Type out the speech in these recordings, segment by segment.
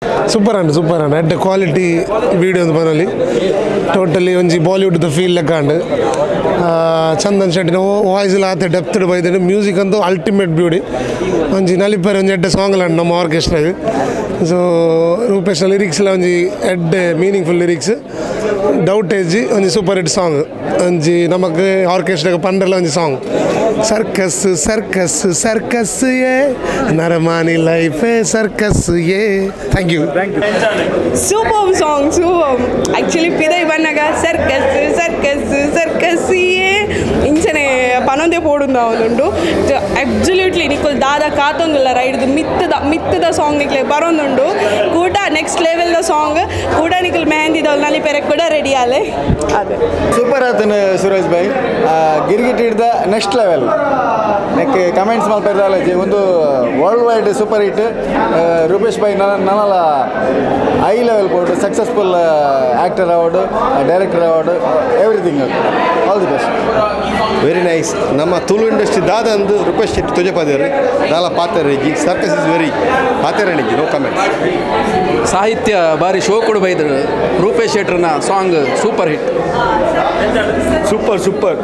Super and ಎಡ್ಡೆ quality video ಬರಲಿ totally ಒಂಜಿ ಬಾಲಿವುಡ್ ಫೀಲ್ ಲೆಕ್ಕಂಡು ಚಂದನ್ ಶೆಟ್ಟಿನ ವಾಯ್ಸ್ ಆತ ಡೆಪ್ತ್ ಬೈದ ಮ್ಯೂಸಿಕ್ ಅಂತೂ ಅಲ್ಟಿಮೇಟ್ ಬ್ಯೂಟಿ ಒಂಜಿ ನಲಿಪೇರು ಒಂಜಿ ಎಡ್ಡೆ ಸಾಂಗ್ ಅಂಡ್ ನಮ್ಮ ಆರ್ಕೆಸ್ಟ್ರಾಗೆ ಸೊ ರೂಪೇಶ್ ಲಿರಿಕ್ಸ್ ಒಂಜಿ ಎಡ್ಡೆ ಮೀನಿಂಗ್ಫುಲ್ ಲಿರಿಕ್ಸ್ ಡೌಟ್ ಏಜಿ ಒಂಜಿ ಸೂಪರ್ ಹಿಟ್ ಸಾಂಗ್ ಒಂಜಿ ನಮಕ್ ಆರ್ಕೆಸ್ಟ್ರಾಗೆ ಪಂಡ್ರಲ್ಲ ಒಂಜಿ ಸಾಂಗ್ ಸರ್ಕಸ್ ಸರ್ಕಸ್ ಸರ್ಕಸ್ ಏ ನರಮಾನಿ ಲೈಫ್ ಸರ್ಕಸ್ ಏ thank you super song super actually ಪಿದೈ ಬನ್ನಾಗ ಸರ್ಕಸ್ ಸರ್ಕಸ್ ಸರ್ಕಸ್ ಏ ಇಂಚನೆ ಪನೊಂದೆ ಪೋಡುಂದು ಅವನುಂಡು ಅಬ್ಸಲ್ಯೂಟ್ಲಿ ನಿಕ್ಕುಲ್ ದಾದ ಕಾತೊಂದುಲ್ಲ ರೈಡ್ದು ಮಿತ್ತದ ಸಾಂಗ್ ನಿಕ್ಲೆ ಬರೋಂದುಂಡು ಕೂಡ ನೆಕ್ಸ್ಟ್ ಲೆವೆಲ್ದ ಸಾಂಗ್ ಕೂಡ ನಿಕ್ಕುಲ್ ಮೆಹಂದಿದವ್ಲು ನಲ್ಲಿ ಪೆರಕ್ ಕೂಡ ರೆಡಿ ಆಲೆ ಅದೇ ಸೂಪರ್ ಆತನು ಸುರೇಶ್ ಭಾಯ್ ಗಿರ್ಗಿಟ್ ಹಿಡ್ದ ನೆಕ್ಸ್ಟ್ ಲೆವೆಲ್ ನೆಕ್ ಕಮೆಂಟ್ಸ್ ಮಾಡ್ತಾ ಒಂದು world wide super hit Rupesh bhai ನನ್ನಲ್ಲ ಹೈ ಲೆವೆಲ್ ಕೊಟ್ಟು successful actor award director award everything all the best very nice ನಮ್ಮ ತುಳು ಇಂಡಸ್ಟ್ರಿ ದಾದ ಅಂದು ರೂಪೇಶ್ ಶೆಟ್ಟಿ ತುಜಪಾದೇರು ದಾಲ ಪಾತೆರೆಗಿ ಸರ್ಕಸ್ ಇಸ್ ವೆರಿ ಪಾತೆರಣಿಗಿ ನೋ ಕಮೆಂಟ್ಸ್ ಸಾಹಿತ್ಯ ಬಾರಿ ಶೋ ಕೊಡು ಬೈದರು ರೂಪೇಶ್ ಶೆಟ್ರನ song super hit super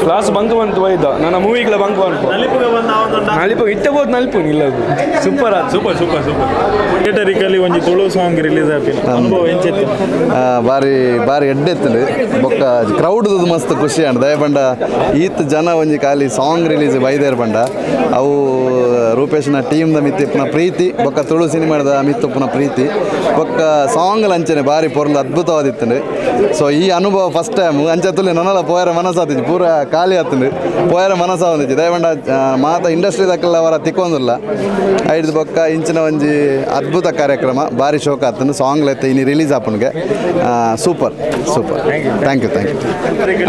class ಬಂಕ್ ಬಂತು ಬೈದ ನನ್ನ ಮೂವಿಗಳ ಬಂಕ್ ಬಂತು ನಲಿಪು ಇಟ್ಟಬಹುದು ನಲಿಪು ನಿಲ್ಲದು ಸೂಪರ್ ಥಿಯೇಟರಿಕಲ್ಲಿ ಒಂದು ತುಳು ಸಾಂಗ್ ರಿಲೀಸ್ ಆಪಿನ ಅನುಭವ ಎಂಚಿತ್ತು ಬಾರಿ ಎಡ್ಡೆತ್ತಲು ಬೊಕ್ಕ ಕ್ರೌಡ್ ಮಸ್ತ್ ಖುಷಿ ಅಂಡ್ ದಯಪಂಡ ಈತ್ ಜನ ಒಂಜಿ ಖಾಲಿ ಸಾಂಗ್ ರಿಲೀಸ್ ಬೈದೇರ್ ಪಂಡ ಅವು ರೂಪೇಶ್ನ ಟೀಮ್ದ ಮಿತ್ತಿಪ್ಪನ ಪ್ರೀತಿ ಬೊಕ್ಕ ತುಳು ಸಿನಿಮಾದ ಮಿತ್ತುಪ್ಪನ ಪ್ರೀತಿ ಬೊಕ್ಕ ಸಾಂಗ್ ಅಂಚನೆ ಬಾರಿ ಪೊರ್ಲು ಅದ್ಭುತವಾದಿತ್ತು ಸೊ ಈ ಅನುಭವ ಫಸ್ಟ್ ಟೈಮ್ ಅಂಚತ್ತುಲೆ ನನ್ನಲ್ಲ ಪೋಯರ ಮನಸ್ಸಾತಿದ್ದು ಪೂರ ಖಾಲಿ ಆತಂದು ಪೋಯರ ಮನಸ್ಸು ಬಂದಿತ್ತು ದಯಪಂಡ ಮಾತ ಇಂಡಸ್ಟ್ರಿ ದಕ್ಕಲ್ಲ ಅವರ ತಿಕ್ಕೊಂದಿಲ್ಲ ಐದು ಬೊಕ್ಕ ಇಂಚಿನ ಒಂಜಿ ಅದ್ಭುತ ಕಾರ್ಯಕ್ರಮ ಬಾರಿ ಶೋಕ ಆತನು ಸಾಂಗ್ ಲೆತ್ತ ಇನ್ನು ರಿಲೀಸ್ ಆಪನ್ಗೆ ಸೂಪರ್ ಥ್ಯಾಂಕ್ ಯು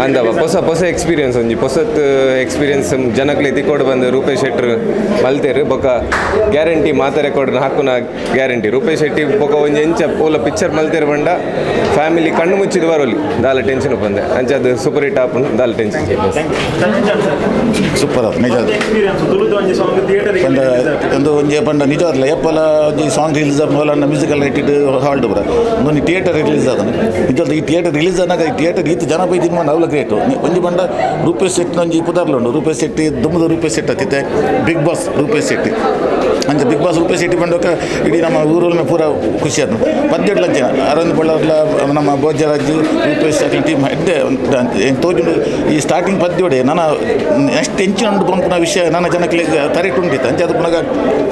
ಅಂದವ ಹೊಸ ಎಕ್ಸ್ಪೀರಿಯನ್ಸ್ ಒಂಜಿ ಹೊಸತ್ ಎಕ್ಸ್ಪೀರಿಯನ್ಸ್ ಜನಕ್ಲೆ ತಿಕ್ಕೋಡು ಬಂದು ರೂಪೇಶ್ ಶೆಟ್ರ್ ಮಲ್ತೇರು ಬೊಕ್ಕ ಗ್ಯಾರಂಟಿ ಮಾತ ರೆಕಾರ್ಡ್ ಹಾಕುನ ಗ್ಯಾರಂಟಿ ರೂಪೇಶ್ ಶೆಟ್ಟಿ ಬೊಕ್ಕ ಒಂಜಿ ಎಂಚ ಪೋಲ ಪಿಕ್ಚರ್ ಮಲ್ತೇರು ಬಂಡ ಫ್ಯಾಮಿಲಿ ಕಣ್ಣು ಮುಚ್ಚಿದ ಬರೋಲಿ ದಾಲ ಟೆನ್ಷನ್ ಬಂದೆ ಅಂಚದು ಸೂಪರ್ ಹಿಟ್ ಆಪನ್ ದಾಲ ಟೆನ್ಷನ್ ಸೂಪರ್ ನಿಜ ಒಂದು ಒಂಜಿ ಪಂಡ ನಿಜ ಅದಲ್ಲ ಎಪ್ಪಲ ಒಂಜಿ ಸಾಂಗ್ ರಿಲೀಸ್ ಆದ ಮ್ಯೂಸಿಕಲ್ ಇಟ್ಟಿಟ್ಟು ಹಾಲ್ಡ್ ಬರ ಒಂದು ಥಿಯೇಟರ್ ರಿಲೀಸ್ ಆದ ನಿಜ ಈ ಥಿಯೇಟರ್ ರಿಲೀಸ್ ಆದಾಗ ಈ ಥಿಯೇಟರ್ ಈತ ಜನ ಬೈ ದಿನ ಅವಲ ಗ್ರೇಟು ಒಂಜಿ ಪಂಡ ರೂಪೇಶ್ ಶೆಟ್ಟಿ ಒಂಜಿ ಪುದಾರ್ಲುಂಡು ರೂಪೇಶ್ ಶೆಟ್ಟಿ ದುಮ್ಮದ ರೂಪೇಶ್ ಶೆಟ್ಟಿ ಅತ್ತಿತ್ತೆ ಬಿಗ್ ಬಾಸ್ ರೂಪೇಶ್ ಶೆಟ್ಟಿ ಅಂಚ ಬಿಗ್ ಬಾಸ್ ರೂಪೇಶ್ ಶೆಟ್ಟಿ ಬಂಡೋಕ ಇಡೀ ನಮ್ಮ ಊರಲ್ಲಿ ಪೂರ ಖುಷಿ ಆಯ್ತು ಪದ್ಯಡ್ಲ ಅಂಚೆ ಅರವಿಂದ್ ಬಳ್ಳಾರ್ಲ ನಮ್ಮ ಭೋಜರಾಜ್ ರೂಪೇಶ್ ಟೀಮ್ ಎಡ್ಡೆ ತೋಜುಂಡು ಈ ಸ್ಟಾರ್ಟಿಂಗ್ ಪದ್ಯೋಡೆ ನಾನು ನೆಕ್ಸ್ಟ್ ಎಂಚಿನೊಂದು ಪಂಪುನ ವಿಷಯ ನನ್ನ ಜನಕ್ಕೆ ತರೆಟ್ ಉಂಟಿತ್ತು ಅಂಚೆ ಅದು ಪುನಃ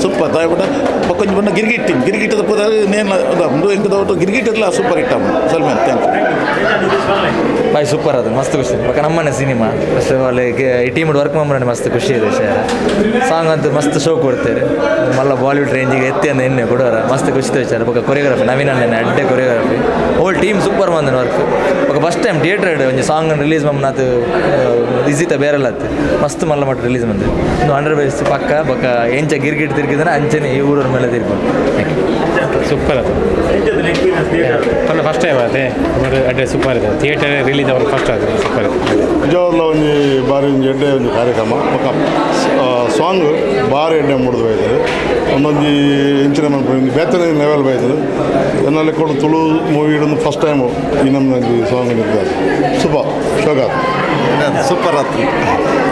ಸೂಪರ್ ದಯವಿಟ್ಟು ಕೊಂಚ ಬಂದ ಗಿರ್ಗಿಟ್ಟದ ಪುದ ನೇನು ಒಂದು ಎಂಟು ಗಿರ್ಗಿಟ್ಟಲ್ಲ ಸೂಪರ್ ಹಿಟ್ ಸ್ವಲ್ಪ ಥ್ಯಾಂಕ್ ಯು ಬಾಯ್ ಸೂಪರ್ ಅದು ಮಸ್ತ್ ಖುಷಿ ಬೊಕ್ಕ ನಮ್ಮನೆ ಸಿನಿಮಾ ಫಸ್ಟ್ ಆಫ್ ಆಲ್ ಈ ಟೀಮ್ ವರ್ಕ್ ಮಾಡ್ರೆ ಮಸ್ತ್ ಖುಷಿ ಇದೆ ವಿಷಯ ಸಾಂಗ್ ಅಂತೂ ಮಸ್ತ್ ಶೋ ಕೊಡ್ತಾರೆ ಮಲ್ಲ ಬಾಲಿವುಡ್ ರೇಂಜಿಗೆ ಎತ್ತಿ ಅಂದ ಎಣ್ಣೆ ಕೊಡೋರ ಮಸ್ತ್ ಖುಷಿ ವಿಚಾರ ಬೊಕ್ಕ ಕೊರಿಯೋಗ್ರಫಿ ನವೀನ ಅಡ್ಡೆ ಕೊರಿಯೋಗ್ರಫಿ ಹೋಲ್ ಟೀಮ್ ಸೂಪರ್ ಬಂದ ವರ್ಕ್ ಬೊಕ್ಕ ಫಸ್ಟ್ ಟೈಮ್ ಥಿಯೇಟರ್ ಒಂಜಿ ಸಾಂಗ್ ರಿಲೀಸ್ ಮಮ್ಮನಾತು ಈಸಿತ ಬೇರೆಲ್ಲ ಆತು ಮಸ್ತ್ ಮಲ್ಲ ಮಟ್ಟ ರಿಲೀಸ್ ಬಂದೆ ಒಂದು 100 ಪಕ್ಕ ಬೊಕ್ಕ ಎಂಚ ಗಿರ್ಗಿಟ್ ತಿರ್ಗಿದ್ರೆ ಅಂಚನೆ ಈ ಊರವ್ರ ಮೇಲೆ ತಿರ್ಕೊಂಡು ಸೂಪರ್ ಅದು ಫಸ್ಟ್ ಟೈಮ್ ಆಯ್ತು ಅಡ್ಡೆ ಸೂಪರ್ ಇದೆ ಥಿಯೇಟರ್ ರಿಲೀಸ್ ಅವ್ರು ಫಸ್ಟ್ ಆದ್ರೆ ಸೂಪರ್ ನಿಜವಾಗ್ಲೂ ಒಂಜಿ ಬಾರಿ ಒಂಜಿ ಎಡ್ಡೆ ಒಂದು ಕಾರ್ಯಕ್ರಮ ಬೊಕ್ಕ ಸಾಂಗ್ ಬಾರಿ ಎಡ್ಡೆ ಮುಡಿದು ಬೈದರು ಒಂದೊಂದು ಇಂಚಿನ ಒಂದು ಬೇತನ ಲೆವೆಲ್ ಬೈದರು ಎನ್ನಲ್ಲಿ ಕೂಡ ತುಳು ಮೂವಿ ಇಡೋದು ಫಸ್ಟ್ ಟೈಮು ಈ ನಮ್ಮೊಂದು ಸಾಂಗ್ ನಿಂತಿದ್ದಾರೆ ಸೂಪರ್ ಆತು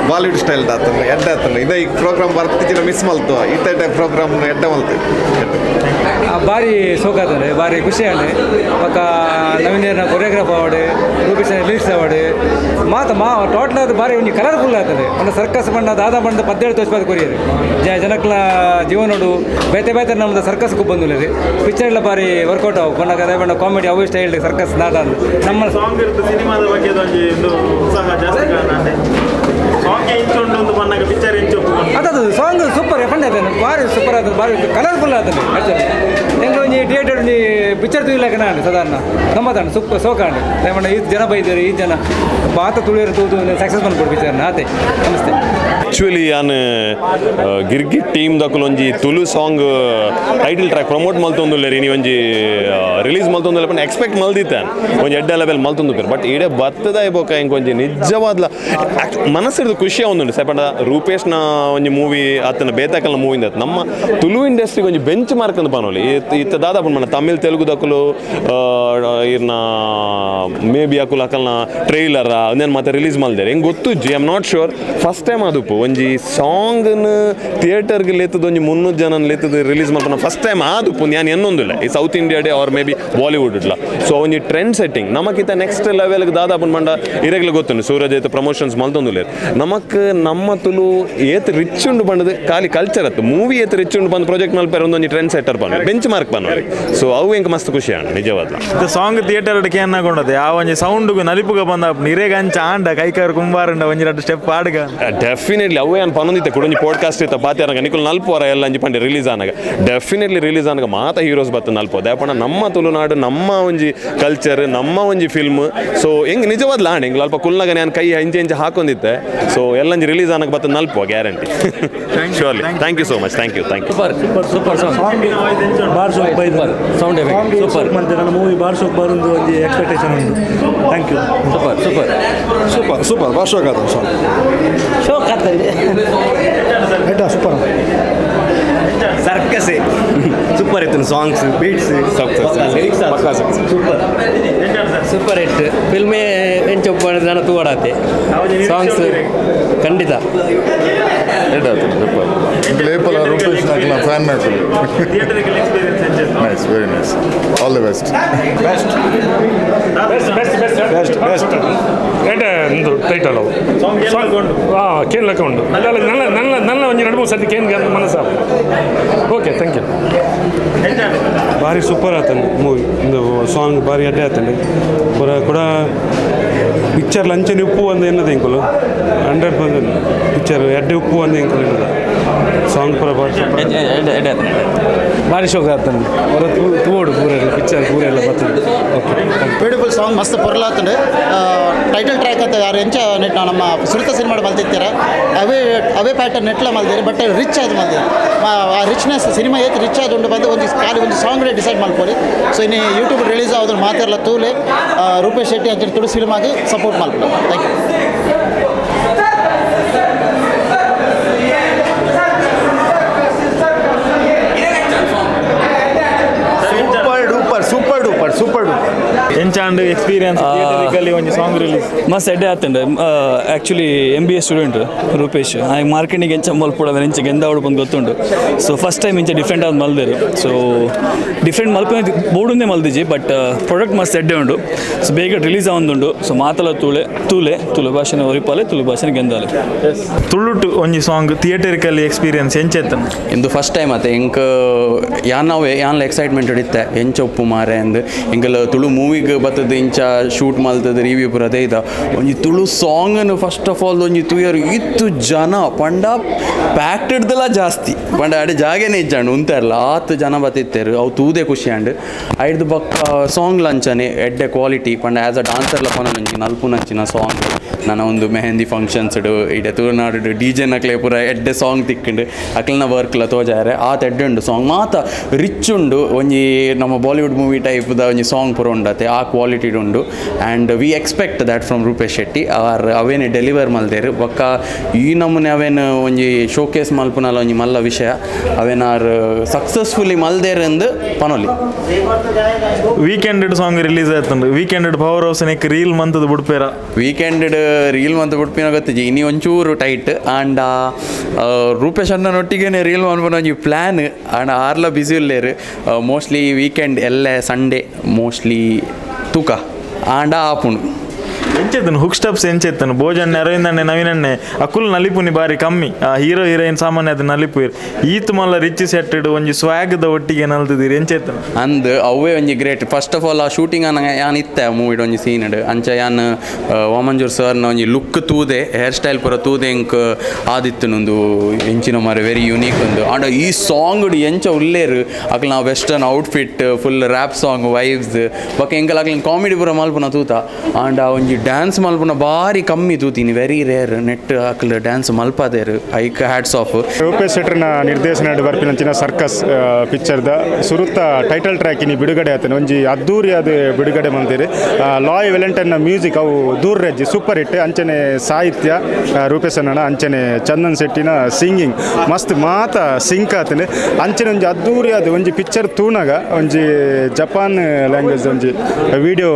ಬಾಲಿವುಡ್ ಸ್ಟೈಲ್ ಆತಂದ್ರೆ ಎಡ್ಡೆ ಆತಂದ್ರೆ ಇದೇ ಈ ಪ್ರೋಗ್ರಾಮ್ ಬರ್ತಿದ್ದಿನ ಮಿಸ್ ಮಲ್ತು ಇತ್ತ ಟೈಪ್ ಪ್ರೋಗ್ರಾಮ್ ಎಡ್ಡೆ ಮಲ್ತು ಭಾರಿ ಸೋಕಾತದೆ ಭಾರಿ ಖುಷಿ ಆನೆ ಪಕ್ಕ Naveen choreograph award Rupesh lyrics award total ಅದು ಭಾರಿ ಒಂದು ಕಲರ್ಫುಲ್ ಆಗ್ತದೆ ಒಂದು ಸರ್ಕಸ್ ಬಣ್ಣ ದಾದ ಬಣ್ಣದ ಪದ್ಯ ತೋರಿಸ್ಬಾರ್ದು ಕೊರಿಯರು ಜನಕ್ಲ ಜೀವನೋಡು ಬೇತೆ ನಮ್ಮದು ಸರ್ಕಸ್ಗೂ ಬಂದಿಲ್ಲ ರೀ ಪಿಕ್ಚರ್ ಎಲ್ಲ ಭಾರಿ ವರ್ಕೌಟ್ ಅವು ಬಣ್ಣ ಅದೇ ಬಣ್ಣ ಕಾಮಿಡಿ ಅವು ಸ್ಟೈಲ್ ಸರ್ಕಸ್ ದಾದ ನಮ್ಮ ಸಾಂಗ್ ಇರುತ್ತೆ ಸಿನಿಮಾದ ಬಗ್ಗೆ ಒಂದು ಉತ್ಸಾಹ ಜಾಸ್ತಿ ಅದದು ಸಾಂಗ್ ಸೂಪರ್ ಎಫಂಡ್ ಆಯ್ತಾನೆ ಭಾರಿ ಸೂಪರ್ ಆಯ್ತದೆ ಭಾರಿ ಕಲರ್ಫುಲ್ ಆಯ್ತದೆ ಆ್ಯಕ್ಚುಲಿ ಹೆಂಗೆ ಒಂಜಿ ಥಿಯೇಟರ್ ಒಂಜಿ ಪಿಕ್ಚರ್ ತುಳಿಲಾಕ ನಾನು ಸಾಧಾರಣ ಗಮ್ಮತ್ತಾಂಡು ಸೂಪರ್ ಸೋಕಾಂಡು ದಯಮಾಡ ಈ ಜನ ಬೈದರು ಈ ಜನ ಬಾತ ತುಳಿಯೋರು ತೂತು ಸಕ್ಸಸ್ ಮಾಡ್ಕೊಡು ಪಿಕ್ಚರ್ನ ಆತೆ ನಮಸ್ತೆ. ಆ್ಯಕ್ಚುಲಿ ನಾನು ಗಿರ್ಗಿಟ್ ಟೀಮ್ ದಕ್ಕಲು ಒಂಜಿ Tulu song title track promote ಮಲ್ತೊಂದುಲ್ಲೇರಿ ನೀವು ಒಂಜಿ ರಿಲೀಸ್ ಮಲ್ತೊಂದುಲ್ಲ ಪಂಡ ಎಕ್ಸ್ಪೆಕ್ಟ್ ಮಲ್ದಿತ್ತೆ ಒಂಜಿ ಎಡ್ಡೆ ಲೆವೆಲ್ ಮಲ್ತೊಂದುಪೇರು ಬಟ್ ಇಡೇ ಬತ್ತದ ಇಬೋಕ ಹೆಂಗೆ ಒಂಜಿ ನಿಜವಾದ ಮನಸ್ಸಿಡ್ದು ಖುಷಿ ಒಂದುಂಡು ಸಪಂಡ ರೂಪೇಶ್ನ ಒಂಜಿ ಮೂವಿ ಆತನ ಬೇತಾಕಲ್ನ ಮೂವಿಂದ ನಮ್ಮ ತುಳು ಇಂಡಸ್ಟ್ರಿಗೆ ಒಂಜಿ ಬೆಂಚ್ ಮಾರ್ಕ್ ಅಂತ ಪನೋಲಿ ಇತ್ತ ದಾದ ಪಂಡ ತಮಿಳ್ ತೆಲುಗು ದಕ್ಕಲು ಇರ್ನ ಮೇ ಬಿ ಅಕುಲು ಅಕಲ್ನ ಟ್ರೈಲರ್ ಅದನ್ನ ಮತ್ತೆ ರಿಲೀಸ್ ಮಲ್ದೇರಿ ಹೆಂಗೆ ಗೊತ್ತು I am not sure first time ಆದುಪ್ಪು ಒಂಜಿ ಸಾಂಗ್ನ ಥಿಯೇಟರ್ಗೆ ಲೇತದ ಒಂಜಿ 300 ಜನ ಲೇತದ ರಿಲೀಸ್ ಮಾಡ್ಕೊಂಡು ಫಸ್ಟ್ ಟೈಮ್ ಆದುಪ್ಪು ನಾನು ಎನ್ನೊಂದಿಲ್ಲ ಈ south India they are maybe Bollywood ಇಡ್ಲ ಸೊ ಒಂಜಿ ಟ್ರೆಂಡ್ ಸೆಟ್ಟಿಂಗ್ ನಮಗಿಂತ ನೆಕ್ಸ್ಟ್ ಲೆವೆಲ್ಗೆ ದಾದಾಪನ್ ಮಂಡ ಇರಗ್ಲಿ ಗೊತ್ತುಂಡು ಸೂರಜ್ ಐತೆ ಪ್ರಮೋಷನ್ಸ್ ಮಲ್ತೊಂದುಲ್ಲೇರು ನಮಕ್ ನಮ್ಮ ತುಳು ಏತ್ ರಿಚ್ ಉಂಡು ಬಂದದು ಖಾಲಿ ಕಲ್ಚರ್ ಅತ್ತು ಮೂವಿ ಏತ್ ರಿಚ್ ಉಂಡು ಬಂದು ಪ್ರಾಜೆಕ್ಟ್ ಮಲ್ಪೇರು ಒಂದೊಂದು ಟ್ರೆಂಡ್ ಸೆಟ್ಟರ್ ಬಂದು ಬೆಂಚ್ ಮಾರ್ಕ್ ಬಂದು ಸೊ ಅವು ಹೆಂಗೆ ಮಸ್ತ್ ಖುಷಿ ಆಂಡ್ ನಿಜವಾದ ಸಾಂಗ್ ಥಿಯೇಟರ್ ಕೇನಾಗೊಂಡದೆ ಆ ಒಂಜಿ ಸೌಂಡ್ಗು ನಲಿಪುಗ ಬಂದ ನಿರೇಗ ಅಂಚ ಆಂಡ ಕೈಕಾರು ಕುಂಬಾರಂಡ ಒಂಜಿ ಎರಡು ಸ್ಟೆಪ್ ಆಡ್ಗ ಡೆಫಿನೆಟ್ಲಿ ಅವೇ ಅನ್ ಪನೊಂದಿತ್ತೆ ಕುಡೊಂಜಿ ಪಾಡ್ಕಾಸ್ಟ್ ಇತ್ತ ಪಾತ್ಯಾರಂಗ ನಿಕುಲ್ ನಲ್ಪೋರ ಎಲ್ಲ ಅಂಜಿ ಪಂಡೆ ರಿಲೀಸ್ ಆನಾಗ ಡೆಫಿನೆಟ್ಲಿ ರಿಲೀಸ್ ಆನಾಗ ಮಾತ ಹೀರೋಸ್ ಬತ್ತ ನಲ್ಪೋ ದಯಪಣ ನಮ್ಮ ತುಳುನಾಡು ನಮ್ಮ ಒಂಜಿ ಕಲ್ಚರ್ ನಮ್ಮ ಒಂಜಿ ಫಿಲ್ಮ್ ಸೊ ಹೆಂಗೆ ನಿಜವಾದ ಲಾಂಡ್ ಹೆಂಗೆ ಅಲ್ಪ ಕುಲ್ನಾಗ ನಾನು ಕೈ ಇಂಚೆ ಹಾಕೊಂಡಿದ್ದೆ ಸೊ ಎಲ್ಲಂಜಿ ರಿಲೀಸ್ ಆನಾಗ ಬತ್ತ ನಲ್ಪೋ guarantee surely thank you so much thank you super ಬಾರ್ ಸೋಕ್ ಬೈದರ್ ಸೌಂಡ್ ಎಫೆಕ್ಟ್ ಸೂಪರ್ ಮಂತೆ ನನ್ನ ಮೂವಿ ಬಾರ್ ಸೋಕ್ ಬರೋದು ಒಂದು ಎಕ್ಸ್ಪೆಕ್ಟೇಷನ್ ಉಂಟು thank you super super super super ಬಾರ್ ಶೋಕ್ ಆದ ಶೋಕ್ ಆಗ್ತದೆ ಸೂಪರ್ ಸರ್ಕಸ್ ಸೂಪರ್ ಇತ್ತು songs beats super super hit ಫಿಲ್ಮೇ ಎಂಚೊಪ್ಪ ಜನ ತೂಡಾತೆ ಸಾಂಗ್ಸ್ ಖಂಡಿತ ಲೇಪಲ ರೂಪೇಶ್ ನಾಯ್ಕನ ಫ್ಯಾನ್ ನಾಯ್ಕಲು nice very nice all the best best ಒಂದು ಟೈಟಲ್ ಅವು ಕೇನ್ ಲೆಕ್ಕ ಉಂಟು ನನ್ನ ಒಂಜಿ 2-3 ಸರ್ತಿ ಕೇನ್ ಮನಸ್ಸ ಓಕೆ ಥ್ಯಾಂಕ್ ಯು ಭಾರಿ ಸೂಪರ್ ಆತಂಡು ಮೂವಿ ಒಂದು ಸಾಂಗ್ ಭಾರಿ ಅಡ್ಡೆ ಆತಂಡು ಪೂರ ಕೂಡ ಪಿಕ್ಚರ್ ಲಂಚನೆ ಉಪ್ಪು ಅಂದ ಎನ್ನದ ಇಂಕುಲು 100% ಪಿಕ್ಚರ್ ಎಡ್ಡೆ ಉಪ್ಪು ಅಂದ ಇಂಕುಲು ಎನ್ನದ ಸಾಂಗ್ ಪೂರ ಭಾರಿ ಶೋಕ ಆತಂಡು ಪೂರ ತೂಡು ಪೂರ ಪಿಕ್ಚರ್ ಪೂರ ಎಲ್ಲ ಬರ್ತದೆ ಓಕೆ ಬ್ಯೂಟಿಫುಲ್ ಸಾಂಗ್ ಮಸ್ತ್ ಪೊರ್ಲಾತಂಡು ಟೈಟಲ್ ಟ್ರ್ಯಾಕ್ ಅಂತ ಯಾರು ಎಂಚ ನೆಟ್ ನಮ್ಮ ಸುರಿತ ಸಿನಿಮಾ ಮಲ್ತಿರ್ತಾರೆ ಅವೇ ಪ್ಯಾಟರ್ನ್ ನೆಟ್ಲ ಮಲ್ದಿರಿ ಬಟ್ ರಿಚ್ ಆದ ಮಲ್ದಿರಿ ಆ ರಿಚ್ನೆಸ್ ಸಿನಿಮಾ ಏತ್ ರಿಚ್ ಆದ ಉಂಟು ಬಂದು ಒಂದು ಖಾಲಿ ಒಂದು ಸಾಂಗ್ ಡಿಸೈಡ್ ಮಾಡ್ಕೊಳ್ಳಿ ಸೊ ಇನ್ನು ಯೂಟ್ಯೂಬ್ ರಿಲೀಸ್ ಆಗೋದ್ರ ಮಾತೆಲ್ಲ ತೂಲೆ ರೂಪೇಶ್ ಶೆಟ್ಟಿ ಅಂತ ತುಳು ಸಿನಿಮಾಗೆ ಸಪೋರ್ಟ್ ಮಾಡ್ಕೊಳ್ಳಿ ಥ್ಯಾಂಕ್ ಯು ಸೂಪರ್ ಎಂಚಾಂಡ್ ಎಕ್ಸ್ಪೀರಿಯನ್ಸ್ ಥಿಯೇಟರಿಕಲ್ಲಿ ಒಂದು ಸಾಂಗ್ ರಿಲೀಸ್ ಮಸ್ತ್ ಎಡ್ಡೆ ಆತಂಡು ಆ್ಯಕ್ಚುಲಿ MBA ಸ್ಟೂಡೆಂಟ್ ರೂಪೇಶ್ ಆಯ್ ಮಾರ್ಕೆಟಿಂಗ್ ಎಂಚ ಮಲ್ಪುಡ ಎಂಚ ಗೆಂದ ಹುಡುಕೊಂಡು ಗೊತ್ತುಂಡು ಸೊ ಫಸ್ಟ್ ಟೈಮ್ ಇಂಚ ಡಿಫ್ರೆಂಟ್ ಆಗಿ ಮಲ್ದೇರು ಸೊ ಡಿಫ್ರೆಂಟ್ ಮಲ್ಪೆ ಬೋರ್ಡುಂದೇ ಮಲ್ದಿಜಿ ಬಟ್ ಪ್ರಾಡಕ್ಟ್ ಮಸ್ತ್ ಎಡ್ಡೆ ಉಂಡು ಸೊ ಬೇಗ ರಿಲೀಸ್ ಆಗೊಂದುಂಡು ಸೊ ಮಾತಲ ತುಳು ಭಾಷೆನ ಒರಿಪಾಲೆ ತುಳು ಭಾಷೆನ ಗೆಂದಾಲೆ ತುಳುಟು ಒಂಜಿ ಸಾಂಗ್ ಥಿಯೇಟರಿಕಲ್ಲಿ ಎಕ್ಸ್ಪೀರಿಯನ್ಸ್ ಎಂಚೆತ್ತ ಇಂದು ಫಸ್ಟ್ ಟೈಮ್ ಆತ ಇಂಕ್ ಯಾನ್ಲ ಎಕ್ಸೈಟ್ಮೆಂಟ್ ಹಿಡಿತ್ತೆ ಎಂಚ ಉಪ್ಪು ಮಾರೆ ಅಂದು ಇಂಕಲ್ ತುಳು ಮೂವಿಗೆ ಬರ್ತದೆ ಇಂಚ ಶೂಟ್ ಮಲ್ತದೆ ರಿವ್ಯೂ ಪೂರ ಅದೇ ಇದ ಒಂಜಿ ತುಳು ಸಾಂಗನ್ನು ಫಸ್ಟ್ ಆಫ್ ಆಲ್ ಒಂಜಿ ತೂಯರ್ ಇತ್ತು ಜನ ಪಂಡ ಪ್ಯಾಕ್ಟ್ ಹಿಡ್ದಲ್ಲ ಜಾಸ್ತಿ ಪಂಡ ಅಡೆ ಜಾಗೇನೆ ಇಜ್ಜಂಡು ಉಂತಾರಲ್ಲ 10 ಜನ ಬತ್ತಿತ್ತೇರು ಅವು ತೂದೆ ಖುಷಿ ಅಂಡ್ ಐಡ್ದು ಬಕ್ಕ ಸಾಂಗ್ ಲಂಚನೆ ಎಡ್ಡೆ ಕ್ವಾಲಿಟಿ ಪಂಡ ಆ್ಯಸ್ ಅ ಡಾನ್ಸರ್ಲ ಪನ ನಲ್ಪುನಂಚಿನ ಸಾಂಗ್ ನನ್ನ ಒಂದು ಮೆಹಂದಿ ಫಂಕ್ಷನ್ಸ್ ಇಡೆ ತುಳುನಾಡು DJ ನಕ್ಲೆ ಪೂರ ಎಡ್ಡೆ ಸಾಂಗ್ ತಿಕ್ಕಿಂಡು ಅಕ್ಲನ ವರ್ಕ್ಲ ತೋಜಾರೆ ಎಡ್ಡೆ ಉಂಡು ಸಾಂಗ್ ಮಾತ ರಿಚ್ ಉಂಡು ಒಂಜಿ ನಮ್ಮ ಬಾಲಿವುಡ್ ಮೂವಿ ಟೈಪ್ದ ಒಂಜಿ ಸಾಂಗ್ ಪೂರ ಉಂಡತೆ ಆ ಕ್ವಾಲಿಟಿ ಉಂಡು and we expect that from Rupesh Shetty ಅವೇನೆ ಡೆಲಿವರ್ ಮಲ್ದೇರು ಬೊಕ್ಕ ಈ ನಮೂನೆ ಅವೇನು ಒಂಜಿ ಶೋಕೇಸ್ ಮಲ್ಪುನಲ್ಲ ಒಂಜಿ ಮಲ್ಲ ವಿಷಯ ಅವೇನಾರು ಸಕ್ಸಸ್ಫುಲಿ ಮಲ್ದೇರೆಂದು ಪನೊಲಿ ವೀಕೆಂಡ್ ಸಾಂಗ್ ರಿಲೀಸ್ ಆಯ್ತಂಡು ವೀಕೆಂಡ್ ಪವರ್ ಹೌಸ್ ನೆಕ್ ರೀಲ್ ಮಂತದ ಬಿಡ್ಪೇರ ವೀಕೆಂಡ್ ರೀಲ್ ಮಂತ್ ಬಿಡ್ಪಿನ ಗೊತ್ತಿಜಿ ಇನಿ ಒಂಚೂರು ಟೈಟ್ ಆ್ಯಂಡ್ ರೂಪೇಶ್ ಅಣ್ಣನೊಟ್ಟಿಗೆ ರೀಲ್ ಮನ್ಪನ ಒಂಜಿ ಪ್ಲ್ಯಾನ್ ಆ್ಯಂಡ್ ಆರ್ಲ ಬ್ಯುಸಿ ಉಲ್ಲೇರು ಮೋಸ್ಟ್ಲಿ ವೀಕೆಂಡ್ ಎಲ್ಲ ಸಂಡೇ ಮೋಸ್ಟ್ಲಿ ತೂಕ ಆಂಡ ಆಪುಂಡು ಎಂಚೆತ್ತನು ಹುಕ್ ಸ್ಟೆಪ್ಸ್ ಎಂಚೆತ್ತನು ಭೋಜನ ಅರವಿಂದಣ್ಣೆ ನವೀನಣ್ಣೆ ಅಕುಲ್ ನಲಿಪುನಿ ಬಾರಿ ಕಮ್ಮಿ ಹೀರೋ ಹೀರೋಯಿನ್ ಸಾಮಾನ್ಯ ಅದು ನಲಿಪು ಈತ್ ಮಲ್ಲ ರಿಚ್ ಸೆಟ್ಟೆಡ್ ಒಂಜಿ ಸ್ವಾಗದ ಒಟ್ಟಿಗೆ ನಲ್ತಿದ್ದೀರಿ ಎಂಚೆತ್ತನು ಅಂದ್ ಅವೇ ಒಂಜಿ ಗ್ರೇಟ್ ಫಸ್ಟ್ ಆಫ್ ಆಲ್ ಆ ಶೂಟಿಂಗ್ ಯಾನ್ ಇತ್ತೆ ಮೂವಿಡ್ ಒಂಜಿ ಸೀನ್ ಅಂಚ ಯಾನ್ ವಾಮಂಜೂರ್ ಸರ್ನ ಒಂಜಿ ಲುಕ್ ತೂದೆ ಹೇರ್ ಸ್ಟೈಲ್ ಪೂರ ತೂದೆ ಎಂಕ್ ಆದಿತ್ತನೊಂದು ಎಂಚಿನ ಮಾರೆ ವೆರಿ ಯೂನಿಕ್ ಒಂದು ಆಂಡ ಈ ಸಾಂಗ್ ಎಂಚ ಉಲ್ಲೇರು ಅಕ್ಲ ನಾವು western outfit full rap song vibes ಬೊಕ ಎಂಕಲ್ ಅಕ್ಲ ಕಾಮಿಡಿ ಪೂರ ಮಲ್ಪುನ ತೂತ ಆಂಡ ಒಂಜಿ ಡ್ಯಾನ್ಸ್ ಮಲ್ಪುನ ಬಾರಿ ಕಮ್ಮಿ ತೂತೀನಿ ವೆರಿ ರೇರ್ ನೆಟ್ ಅಕ್ಲ ಡ್ಯಾನ್ಸ್ ಮಲ್ಪದೇರು ಐಕ್ ಹ್ಯಾಟ್ಸ್ ಆಫ್ ರೂಪೇಶ್ ಶೆಟ್ಟರ್ನ ನಿರ್ದೇಶನ ಬರ್ಪಿನಂಚಿನ ಸರ್ಕಸ್ ಪಿಕ್ಚರ್ದ ಸುರುತ್ತ ಟೈಟಲ್ ಟ್ರ್ಯಾಕ್ ಇನಿ ಬಿಡುಗಡೆ ಆತನ ಒಂಜಿ ಅದ್ದೂರಿ ಅದು ಬಿಡುಗಡೆ ಮಂದಿರಿ ಲಾಯ್ ವೆಲೆಂಟನ್ನ ಮ್ಯೂಸಿಕ್ ಅವು ದೂರ್ ರೆಜ್ಜಿ ಸೂಪರ್ ಹಿಟ್ ಅಂಚನೆ ಸಾಹಿತ್ಯ ರೂಪೇಶ್ ಅಣ್ಣನ ಅಂಚನೆ ಚಂದನ್ ಶೆಟ್ಟಿನ ಸಿಂಗಿಂಗ್ ಮಸ್ತ್ ಮಾತ ಸಿಂಕ್ ಆತನ ಅಂಚನೆ ಒಂಜಿ ಅದ್ದೂರಿ ಅದು ಒಂಜಿ ಪಿಕ್ಚರ್ ತೂನಾಗ ಒಂಜಿ ಜಪಾನ್ ಲ್ಯಾಂಗ್ವೇಜ್ ಒಂಜಿ ವಿಡಿಯೋ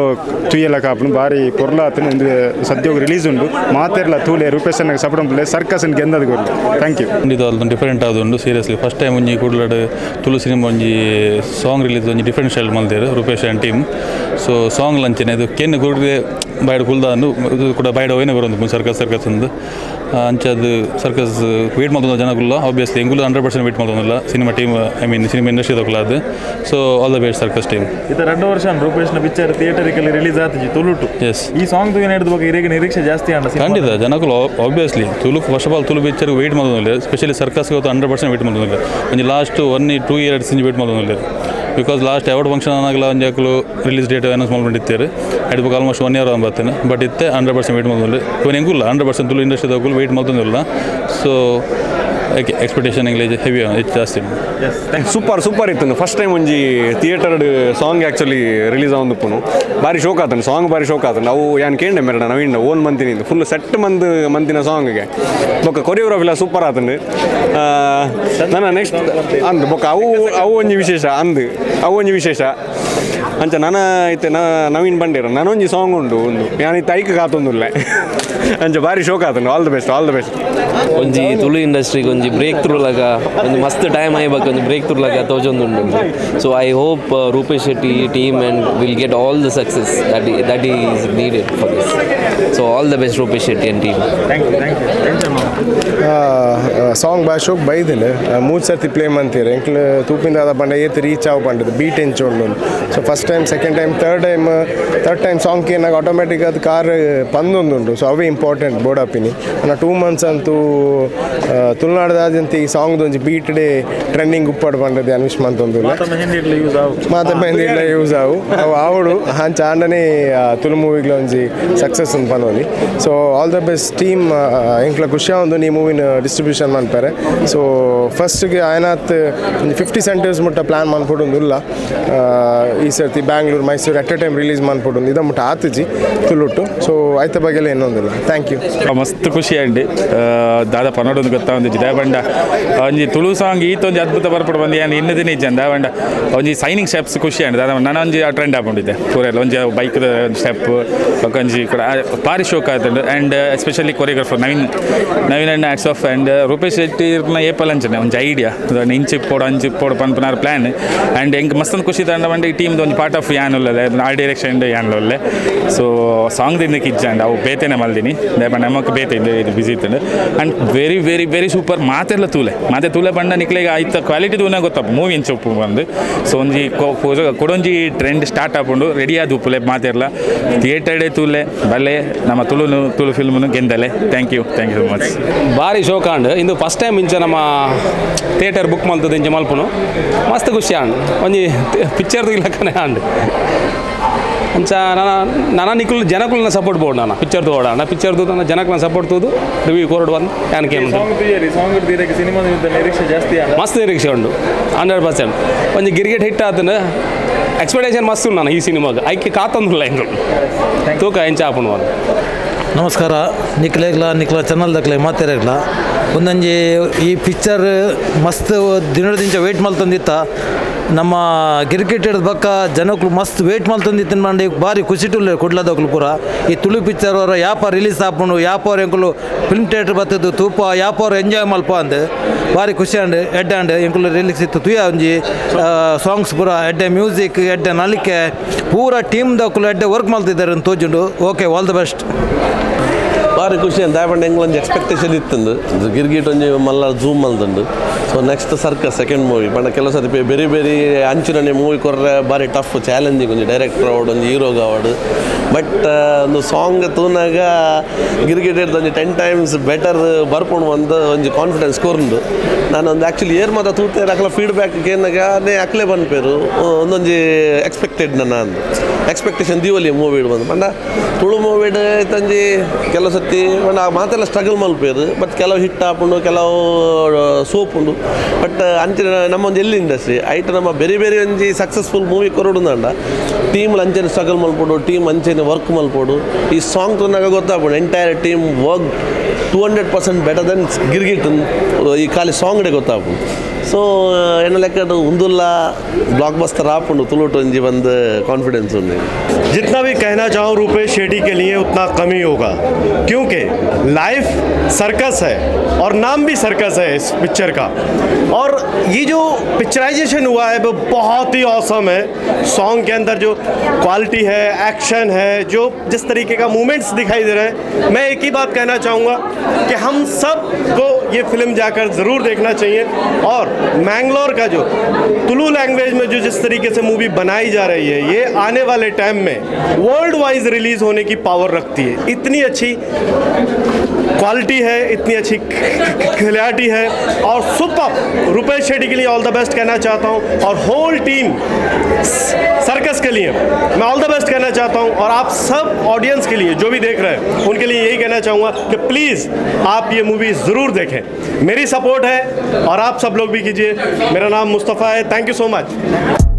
ತುಯ್ಯಲ ಕಾಪುನು ಬಾರಿ ಪೊರ್ಲ ಆತನ ಒಂದು ಸದ್ಯೋಗ ರಿಲೀಸ್ ಉಂಡು ಮಾತೆರ್ಲ ತೂಲೆ ರೂಪೇಶ್ ಅಣ್ಣಗೆ ಸಪೋರ್ಟ್ ಉಂಟು ಸರ್ಕಸ್ ಗೆಂದದ ಗೊತ್ತು ಥ್ಯಾಂಕ್ ಯು ಖಂಡಿತ ಅದು ಡಿಫರೆಂಟ್ ಆದುಂಡು ಸೀರಿಯಸ್ಲಿ ಫಸ್ಟ್ ಟೈಮ್ ಒಂಜಿ ಕೂಡಲಾಡು ತುಳು ಸಿನಿಮಾ ಒಂಜಿ ಸಾಂಗ್ ರಿಲೀಸ್ ಒಂಜಿ ಡಿಫರೆಂಟ್ ಸ್ಟೈಲ್ ಮಲ್ದೇರು Rupesh and team so song ಲಂಚನೆ ಇದು ಕೆನ್ನ ಕೂಡಲೇ ಬೈಡ್ ಕುಲ್ದಾನು ಇದು ಕೂಡ ಬೈಡ್ ಹೋಯ್ನೆ ಬರೋದು ಸರ್ಕಸ್ ಒಂದು ಅಂಚದು ಸರ್ಕಸ್ ವೇಟ್ ಮಾಡ್ತೊಂದು ಜನಗುಲ್ಲ ಆಬ್ವಿಯಸ್ಲಿ ಎಂಗುಲ್ಲ 100% ವೇಟ್ ಮಾಡ್ತೊಂದಿಲ್ಲ cinema team I mean cinema industry ತಗೊಳ್ಳ ಅದು so all the best circus team ಇದು 2 ವರ್ಷ ರೂಪೇಶ್ನ ಪಿಕ್ಚರ್ ಥಿಯೇಟರಿಕಲ್ಲಿ ರಿಲೀಸ್ ಆತಜಿ ತುಳುಟು ಎಸ್ ಈ ಸಾಂಗ್ ಏನಿಡ್ದು ಬಗ್ಗೆ ಇರೇಗ ನಿರೀಕ್ಷೆ ಜಾಸ್ತಿ ಅಂಡ ಖಂಡಿತ ಜನಗಳು obviously Tulu first of all Tulu picture wait ಮಾಡೋದಿಲ್ಲ ಸ್ಪೆಷಲಿ ಸರ್ಕಸ್ಗೆ 100% ವೆಯ್ಟ್ ಮಾಡೋದಿಲ್ಲ ಒಂದು ಲಾಸ್ಟ್ 1-2 ಇಯರ್ಸ್ ಇಂಚ್ ವೆಯ್ಟ್ ಮಾಡೋದಿಲ್ಲ ಬಿಕಾಸ್ ಲಾಸ್ಟ್ ಅವಾರ್ಡ್ ಫಂಕ್ಷನ್ ಆಗಲ್ಲ ಒಂದು ಜಾಕಲು ರಿಲೀಸ್ ಡೇಟ್ ಅನೌನ್ಸ್ ಮಾಡ್ಕೊಂಡಿರ್ತಾರೆ ಅಟ್ ಬಗ್ಗೆ ಆಲ್ಮೋಸ್ಟ್ 1 ಇಯರ್ ಬರ್ತೇನೆ ಬಟ್ ಇತ್ತೆ 100% ವೆಯ್ಟ್ ಮಾಡೋದಿಲ್ಲ ಇವನ್ ಹೆಂಗಿಲ್ಲ 100% ತುಳು ಇಂಡಸ್ಟ್ರಿ ತಗೊಳ್ಳಿ ವೆಯ್ಟ್ ಮಾಡೋದಿಲ್ಲ ಸೊ ಎಕ್ಸ್ಪೆಕ್ಟೇಷನ್ ಹೆವಿ ಹೆಚ್ಚು ಜಾಸ್ತಿ ಸೂಪರ್ ಇತ್ತು ಫಸ್ಟ್ ಟೈಮ್ ಒಂಜಿ ಥಿಯೇಟರ್ ಸಾಂಗ್ ಆ್ಯಕ್ಚುಲಿ ರಿಲೀಸ್ ಆಗುಂದುಪ್ಪುನು ಬಾರಿ ಶೋಕ್ ಆತನು ಸಾಂಗ್ ಬಾರಿ ಶೋಕ್ ಆತನು ನಾವು ಯಾನ್ ಕೇಂಡೆ ಮೇಡ ನವೀನ್ ಓನ್ ಮಂತಿನಿ ಫುಲ್ ಸೆಟ್ ಮಂತಿನ ಸಾಂಗ್ಗೆ ಬೊಕ್ಕ ಕೊರಿಯೋಗ್ರಫಿಲ ಸೂಪರ್ ಆತನು ನನ್ನ ನೆಕ್ಸ್ಟ್ ಅಂದು ಬೊಕ್ಕ ಅವು ಒಂಜಿ ವಿಶೇಷ ಅವು ಒಂಜಿ ವಿಶೇಷ ಅಂಚ ನನ್ನ ಐತೆ ನವೀನ್ ಬಂಡೇರ ನಾನೊಂಜಿ ಸಾಂಗ್ ಉಂಡು ಒಂದು ಯಾನಿತ್ತು ಐಕ್ ಕಾತೊಂದುಲ್ಲೆ ಅಂಚ ಬಾರಿ ಶೋಕ್ ಆತನು ಆಲ್ ದ ಬೆಸ್ಟ್ ಒಂಜಿ ತುಳು ಇಂಡಸ್ಟ್ರಿಗೆ ಒಂಜಿ ಬ್ರೇಕ್ ಥ್ರೂ ಲಾಗ ಒಂಜಿ ಮಸ್ತ್ ಟೈಮ್ ಆಯ್ಬೇಕು ಒಂಜಿ ಬ್ರೇಕ್ ಥ್ರೂ ಲಾಗ ತೋಜೊಂದುಂಡು so I hope Rupesh Shetty team and will get all the success that is needed for this so all the best Rupesh Shetty and team song ಭಾಷೋಕ್ ಬೈದಿಲ್ಲ 3 ಸರ್ತಿ ಪ್ಲೇ ಮಂತೀರ ಎಂಕ್ಲು ತೂಪಿಂದ ಪಂಡ ಏತ್ ರೀಚ್ ಆವು ಪಂಡದು ಬೀಟ್ ಎಂಚೋಂಡು so first time second time third time song ಏನಾಗ automatic ಅದು ಕಾರ್ ಪಂದೊಂದುಂಡು ಸೊ ಅವೇ ಇಂಪಾರ್ಟೆಂಟ್ ಬೋಡಾಪಿನಿ ನಾ 2 ಮಂತ್ಸ್ ಅಂತೂ ತುಳುನಾಡದಾದ್ಯಂತ ಈ ಸಾಂಗ್ದು ಒಂಜಿ ಬೀಟ್ ಡೇ ಟ್ರೆಂಡಿಂಗ್ ಉಪ್ಪಾಡು ಪಂಡದು ಅನ್ವಿಶ್ ಮಂತೊಂದುಲ್ಲ ಮಾತ ಮೆಹಂದಿಡ್ಲ ಯೂಸ್ ಅವು ಆವಡು ಹಂಚ ಆಂಡನೆ ತುಳು ಮೂವಿಗ್ಲ ಒಂಜಿ ಸಕ್ಸಸ್ ಅಂತ ಪನೋಲಿ so all the best team ಎಂಕ್ಲ ಖುಷಿಯ ಒಂದು ಈ ಮೂವಿನ ಡಿಸ್ಟ್ರಿಬ್ಯೂಷನ್ ಮಾಡ್ತಾರೆ ಸೊ ಫಸ್ಟ್ಗೆ ಆಯ್ನಾತ್ 50 ಸೆಂಟರ್ಸ್ ಮುಟ್ಟ ಪ್ಲ್ಯಾನ್ ಮಾಡ್ಕೊಡೊಂದಿಲ್ಲ ಈ ಸರ್ತಿ Bangalore Mysuru at a time release ಮಾಡ್ಕೊಡೊಂದು ಇದ ಮುಟ್ಟ ಆತಜಿ ತುಳುಟ್ಟು ಸೊ ಆಯ್ತ ಬಗ್ಗೆಲ್ಲ ಏನೊಂದಿಲ್ಲ ಥ್ಯಾಂಕ್ ಯು ಮಸ್ತ್ ಖುಷಿ ಆಂಡಿ ದಾದ ಪನ್ನಡೊಂದು ಗೊತ್ತಾ ಒಂದಿಜ್ಜಿ ದಾಯಬಂಡ ಒಂಜಿ ತುಳು ಸಾಂಗ್ ಈತೊಂಜಿ ಅದ್ಭುತ ಬರ್ಪಡು ಬಂದು ಏನು ಇನ್ನೂ ದಿನ ಇಜ್ಜಂದ ದಾಯಬಂಡ ಒಂಜಿ ಸೈನಿಂಗ್ ಸ್ಟೆಪ್ಸ್ ಖುಷಿ ಆಂಡಿ ದಾದ ನಾನು ಒಂಜಿ ಟ್ರೆಂಡ್ ಹಾಕೊಂಡಿದ್ದೆ ಪೂರೆಲ್ಲ ಒಂಜಿ ಬೈಕ್ದ ಸ್ಟೆಪ್ ಒಂಜಿ ಕೂಡ ಭಾರಿ ಶೋಕ್ ಆಯ್ತಂಡು and especially choreographer Naveen and acts of and Rupesh ಶೆಟ್ಟಿನ ಏಪಲ್ ಅಂಚನೆ ಒಂಜಿ ಐಡಿಯಾ ಇಂಚು ಪೋಡು ಪನ್ಪುನಾರು ಪ್ಲ್ಯಾನ್ ಆ್ಯಂಡ್ ಹೆಂಗೆ ಮಸ್ತೊಂದು ಖುಷಿ ತಂಡ ಬಂದು ಈ ಟೀಮ್ದು ಒಂದು ಪಾರ್ಟ್ ಆಫ್ ಯಾನುಲ್ಲೇ ಆರ್ಟ್ ಡೈರೆಕ್ಷನ್ ಯಾನುಲ್ಲೇ ಸೊ ಸಾಂಗ್ ದಿನಕ್ಕೆ ಇಜ್ಜಂಡ ಅವು ಬೇತೇನೆ ಮಲ್ದಿನಿ ದಾಯಬಂಡ ನಮಕ್ ಬೇತೆ ಇದು ಬಿಸಿ ಇತ್ತಂಡು and very very very super ಮಾತೆಲ್ಲ ತೂಲೆ ಬಂಡ ನಿಕ್ಲೆಗೆ ಆಯ್ತ ಕ್ವಾಲಿಟಿ ತೂನೆ ಗೊತ್ತಪ್ಪ ಮೂವಿ ಎಂಚ ಉಪ್ಪು ಬಂದು ಸೊ ಒಂಜಿ ಕೊಡೊಂಜಿ ಟ್ರೆಂಡ್ ಸ್ಟಾರ್ಟ್ ಆಪುಂಡು ರೆಡಿ ಆದ ಉಪ್ಪುಲೆ ಮಾತೆರ್ಲ ಥಿಯೇಟರ್ ಡೇ ತೂಲೆ ಬಲ್ಲೆ ನಮ್ಮ ತುಳು ಫಿಲ್ಮ್ನು ಗೆಂದಲೆ ಥ್ಯಾಂಕ್ ಯು ಸೊ ಮಚ್ ಭಾರಿ ಶೋಕಾಂಡ್ ಇಂದು ಫಸ್ಟ್ ಟೈಮ್ ಇಂಚ ನಮ್ಮ ಥಿಯೇಟರ್ ಬುಕ್ ಮಲ್ತದ ಇಂಚ ಮಲ್ಪುನು ಮಸ್ತ್ ಖುಷಿ ಆಂಡ್ ಒಂಜಿ ಪಿಕ್ಚರ್ದು ಇಲ್ಲಕ್ಕನೆ ಆಂಡ್ ಅಂಚ ನನ್ನ ನಿಕ್ಕಲು ಜನಕ್ಕಳನ್ನ ಸಪೋರ್ಟ್ ಬೋರ್ಡ್ ನಾನು ಪಿಕ್ಚರ್ ತೋಡ ನಾ ಪಿಕ್ಚರ್ ತೂದು ನನ್ನ ಜನಕ್ಕಳನ್ನ ಸಪೋರ್ಟ್ ತೂದು ರಿವ್ಯೂ ಕೊರಡು ಬಂದು ಯಾನಕ್ಕೆ ಮಸ್ತ್ ನಿರೀಕ್ಷೆ ಉಂಡು 100% ಒಂಜಿ ಗಿರ್ಗೆಟ್ ಹಿಟ್ ಆತನ ಎಕ್ಸ್ಪೆಕ್ಟೇಷನ್ ಮಸ್ತ್ ಉಂಡು ನಾನು ಈ ಸಿನಿಮಾಗೆ ಐಕೆ ಕಾತಂದಿಲ್ಲ ಹೆಂಗೆ ತೂಕ ಎಂಚ ಆಪುನು ಅದು ನಮಸ್ಕಾರ ನಿಕ್ಲ ಚಾನಲ್ ದಕ್ಲೆ ಮಾತಾಡಕ್ಲ ಒಂದೊಂಜಿ ಈ ಪಿಕ್ಚರ್ ಮಸ್ತ್ ದಿನದಿಂದ ವೆಯ್ಟ್ ಮಲ್ತಂದಿತ್ತ ನಮ್ಮ ಕ್ರಿಕೆಟೆಡ್ ಬಕ್ಕ ಜನಕ್ಕಳು ಮಸ್ತ್ ವೇಟ್ ಮಲ್ತಂದಿತ್ತು ಮಾಡಿ ಭಾರಿ ಖುಷಿ ಟುಲ್ಲ ಕೊಡ್ಲದಕ್ಲು ಪೂರ ಈ ತುಳು ಪಿಕ್ಚರ್ ಅವರ ಯಾಪ ರಿಲೀಸ್ ಆಪುಂಡು ಯಾಪ ಅವ್ರು ಎಂಕುಲು ಫಿಲ್ಮ್ ಥಿಯೇಟರ್ ಬರ್ತದ್ದು ತೂಪ ಯಾಪ ಅವ್ರು ಎಂಜಾಯ್ ಮಲ್ಪ ಅಂದು ಭಾರಿ ಖುಷಿ ಅಂಡು ಎಡ್ಡೆ ಎಂಕುಲು ರಿಲೀಸ್ ಇತ್ತು ತುಯ ಒಂಜಿ ಸಾಂಗ್ಸ್ ಪೂರ ಎಡ್ಡೆ ಮ್ಯೂಸಿಕ್ ಎಡ್ಡೆ ನಲಿಕೆ ಪೂರ ಟೀಮ್ ದಕ್ಕಲು ಎಡ್ಡೆ ವರ್ಕ್ ಮಾಡ್ತಿದ್ದಾರೆ ಅಂತ ತೋಜುಂಡು ಓಕೆ ಆಲ್ ದ ಬೆಸ್ಟ್ ಭಾರಿ ಖುಷಿ ಅಂತ ದಾಯಪಂಡ ಎಂಗ್ಲ ಒಂಜಿ ಎಕ್ಸ್ಪೆಕ್ಟೇಷನ್ ಇತ್ತಂದು ಗಿರ್ಗಿಟ್ ಒಂಜಿ ಮಲ್ಲ ಝೂಮ್ ಮಲ್ತಂಡು so next circus second movie ಪಂಡ ಕೆಲವು ಸತಿ ಬೇರೆ ಬೇರೆ ಅಂಚಿನ ಮೂವಿ ಕೊರ್ರೆ ಭಾರಿ ಟಫ್ ಚಾಲೆಂಜಿಂಗ್ ಒಂಜಿ ಡೈರೆಕ್ಟರ್ ಅವಾರ್ಡ್ ಒಂಜಿ ಹೀರೋಗ ಅವಾರ್ಡ್ ಬಟ್ ಒಂದು ಸಾಂಗ್ ತೂನಾಗ ಗಿರ್ಗಿಟ್ ಒಂಜಿ 10 times ಬೆಟರ್ ಬರ್ಪುಂಡು ಒಂದು ಒಂಜಿ ಕಾನ್ಫಿಡೆನ್ಸ್ ಕೋರ್ಂಡು ನಾನು ಒಂದು ಆ್ಯಕ್ಚುಲಿ ಏರ್ ಮಾತ ತೂತೆ ಅಕ್ಲ ಫೀಡ್ಬ್ಯಾಕ್ ಏನಾಗೇ ಅಕ್ಲೆ ಬಂದ್ಪೇರು ಒಂದೊಂಜಿ ಎಕ್ಸ್ಪೆಕ್ಟೆಡ್ ನನ್ನ ಅಂದು ಎಕ್ಸ್ಪೆಕ್ಟೇಷನ್ ದೀವಲ್ಲಿ ಮೂವಿ ಬಂದು ಪಂಡ ತುಳು ಮೂವಿ ತಂಜಿ ಕೆಲವು ಸತಿ ಪಂಡ ಮಾತೆಲ್ಲ ಸ್ಟ್ರಗಲ್ ಮಲ್ಪೇರು ಬಟ್ ಕೆಲವು ಹಿಟ್ ಆಪುಂಡು ಕೆಲವು ಸೋಪ್ ಉಂಡು ಬಟ್ ಅಂಚಿನ ನಮ್ಮ ಒಂದು ಎಲ್ಲಿ ಇಂಡಸ್ಟ್ರಿ ಐಟ್ ನಮ್ಮ ಬೇರೆ ಬೇರೆ ಒಂಜಿ ಸಕ್ಸಸ್ಫುಲ್ ಮೂವಿ ಕೊರೋಡುಂದಂಡ ಟೀಮ್ ಅಂಚೆನೆ ಸ್ಟ್ರಗಲ್ ಮಲ್ಪೋಡು ಟೀಮ್ ಅಂಚೆನೆ ವರ್ಕ್ ಮಲ್ಪೋಡು ಈ ಸಾಂಗ್ ತೋನಾಗ ಗೊತ್ತಾಗ್ಬೋದು entire team work 200% better than Girgit ಈ ಖಾಲಿ ಸಾಂಗ್ಡೆ ಗೊತ್ತಾಗ್ಬೋದು ಸೊ ಎನ್ನ ಲೆಕ್ಕ ಉಂದುಲ್ಲ ब्लॉकबस्टर आप तुलुट बंद कॉन्फिडेंस उन्हें जितना भी कहना चाहूँ रूपेश शेट्टी के लिए उतना कम ही होगा क्योंकि लाइफ सर्कस है और नाम भी सर्कस है इस पिक्चर का और ये जो पिक्चराइजेशन हुआ है वो बहुत ही ऑसम है सॉन्ग के अंदर जो क्वालिटी है एक्शन है जो जिस तरीके का मूवमेंट्स दिखाई दे रहे हैं मैं एक ही बात कहना चाहूँगा कि हम सब को ये फिल्म जाकर ज़रूर देखना चाहिए और मैंगलोर का जो तुलु लैंग्वेज में जो जिस तरीके से मूवी बनाई जा रही है ये आने वाले टाइम में वर्ल्ड वाइज रिलीज होने की पावर रखती है इतनी अच्छी क्वालिटी है इतनी अच्छी क्लैरिटी है और सुपर रूपेश शेट्टी के लिए ऑल द बेस्ट कहना चाहता हूँ और होल टीम सर्कस के लिए मैं ऑल द बेस्ट कहना चाहता हूँ और आप सब ऑडियंस के लिए जो भी देख रहे हैं उनके लिए यही कहना चाहूँगा कि प्लीज़ आप ये मूवी ज़रूर देखें मेरी सपोर्ट है और आप सब लोग भी कीजिए मेरा नाम मुस्तफ़ा है थैंक यू सो मच